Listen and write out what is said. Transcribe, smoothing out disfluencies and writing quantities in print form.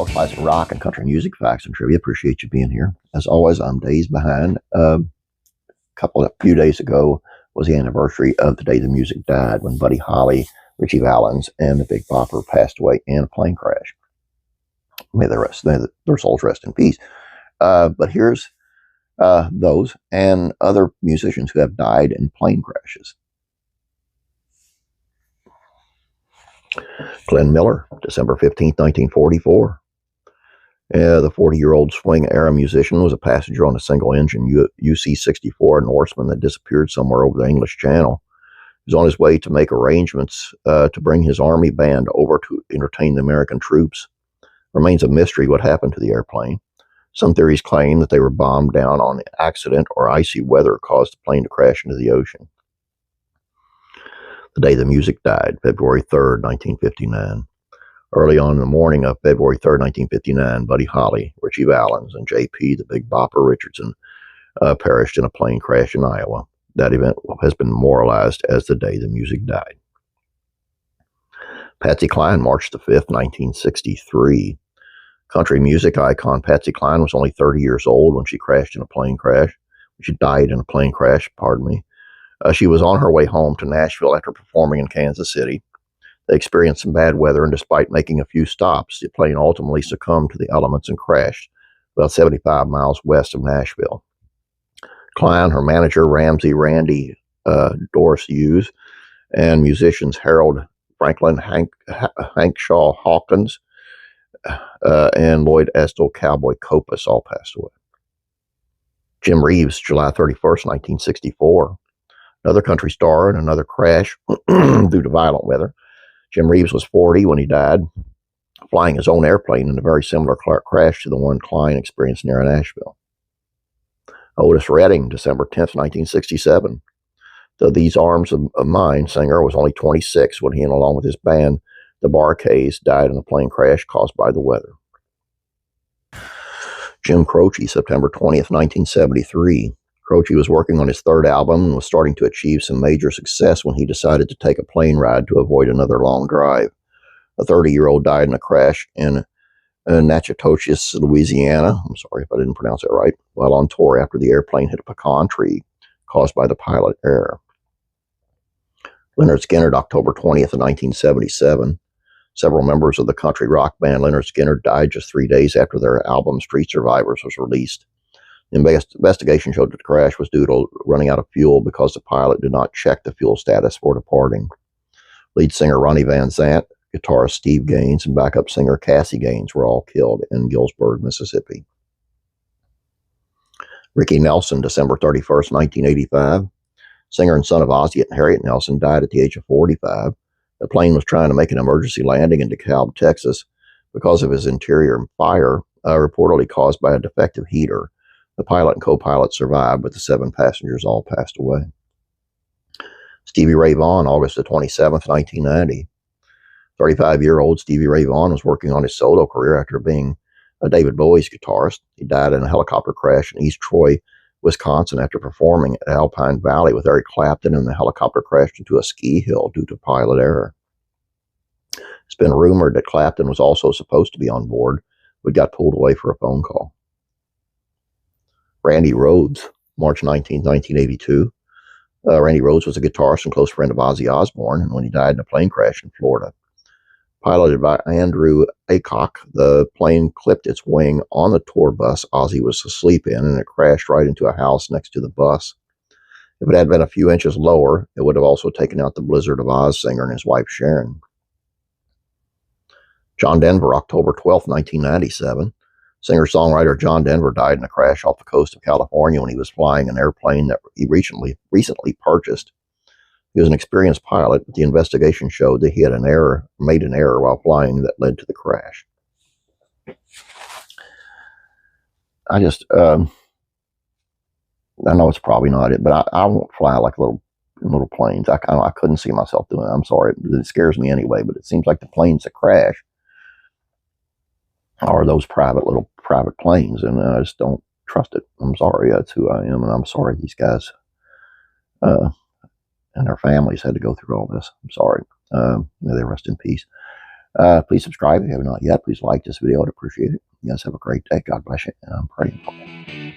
more classic rock and country music facts and trivia. Appreciate you being here. As always, I'm days behind. Few days ago was the anniversary of the day the music died, when Buddy Holly, Ritchie Valens, and the Big Bopper passed away in a plane crash. May their souls rest in peace. But here's those and other musicians who have died in plane crashes. Glenn Miller, December 15th, 1944. The 40-year-old swing-era musician was a passenger on a single-engine UC-64 Norseman that disappeared somewhere over the English Channel. He was on his way to make arrangements to bring his army band over to entertain the American troops. Remains a mystery what happened to the airplane. Some theories claim that they were bombed down on accident or icy weather caused the plane to crash into the ocean. The day the music died, February 3rd, 1959. Early on in the morning of February 3rd, 1959, Buddy Holly, Ritchie Valens, and J.P., the Big Bopper Richardson, perished in a plane crash in Iowa. That event has been memorialized as the day the music died. Patsy Cline, March the 5th, 1963. Country music icon Patsy Cline was only 30 years old when she crashed in a plane crash. She died in a plane crash, pardon me. She was on her way home to Nashville after performing in Kansas City. They experienced some bad weather, and despite making a few stops, the plane ultimately succumbed to the elements and crashed about 75 miles west of Nashville. Cline, her manager, Randy Doris Hughes, and musicians Harold Franklin, Hank Shaw Hawkins, and Lloyd Estill Cowboy Copas all passed away. Jim Reeves, July 31st, 1964. Another country star in another crash due to violent weather. Jim Reeves was 40 when he died, flying his own airplane in a very similar crash to the one Cline experienced near Nashville. Otis Redding, December 10th, 1967. The These Arms of Mine singer was only 26 when he, and along with his band, the Bar-Kays, died in a plane crash caused by the weather. Jim Croce, September 20th, 1973. Croce was working on his third album and was starting to achieve some major success when he decided to take a plane ride to avoid another long drive. A 30-year-old died in a crash in Natchitoches, Louisiana. I'm sorry if I didn't pronounce that right. While on tour after the airplane hit a pecan tree caused by the pilot error. Lynyrd Skynyrd, October 20th, 1977. Several members of the country rock band Lynyrd Skynyrd died just 3 days after their album Street Survivors was released. The investigation showed that the crash was due to running out of fuel because the pilot did not check the fuel status before departing. Lead singer Ronnie Van Zant, guitarist Steve Gaines, and backup singer Cassie Gaines were all killed in Gillsburg, Mississippi. Ricky Nelson, December 31st, 1985. Singer and son of Ozzie and Harriet Nelson died at the age of 45. The plane was trying to make an emergency landing in DeKalb, Texas, because of his interior fire, reportedly caused by a defective heater. The pilot and co-pilot survived, but the 7 passengers all passed away. Stevie Ray Vaughan, August the 27th, 1990. 35-year-old Stevie Ray Vaughan was working on his solo career after being David Bowie's guitarist. He died in a helicopter crash in East Troy, Wisconsin, after performing at Alpine Valley with Eric Clapton, and the helicopter crashed into a ski hill due to pilot error. It's been rumored that Clapton was also supposed to be on board, but got pulled away for a phone call. Randy Rhoads, March 19, 1982. Randy Rhoads was a guitarist and close friend of Ozzy Osbourne, and when he died in a plane crash in Florida. Piloted by Andrew Aycock, the plane clipped its wing on the tour bus Ozzy was asleep in, and it crashed right into a house next to the bus. If it had been a few inches lower, it would have also taken out the Blizzard of Oz singer and his wife Sharon. John Denver, October 12, 1997. Singer-songwriter John Denver died in a crash off the coast of California when he was flying an airplane that he recently purchased. He was an experienced pilot, but the investigation showed that he had made an error while flying that led to the crash. I know it's probably not it, but I won't fly like little planes. I couldn't see myself doing it. I'm sorry. It scares me anyway, but it seems like the planes that crash are those private planes, and I just don't trust it. I'm sorry. That's who I am, and I'm sorry these guys and their families had to go through all this. I'm sorry. May they rest in peace. Please subscribe if you have not yet. Please like this video. I'd appreciate it. You guys have a great day. God bless you. And I'm praying for you.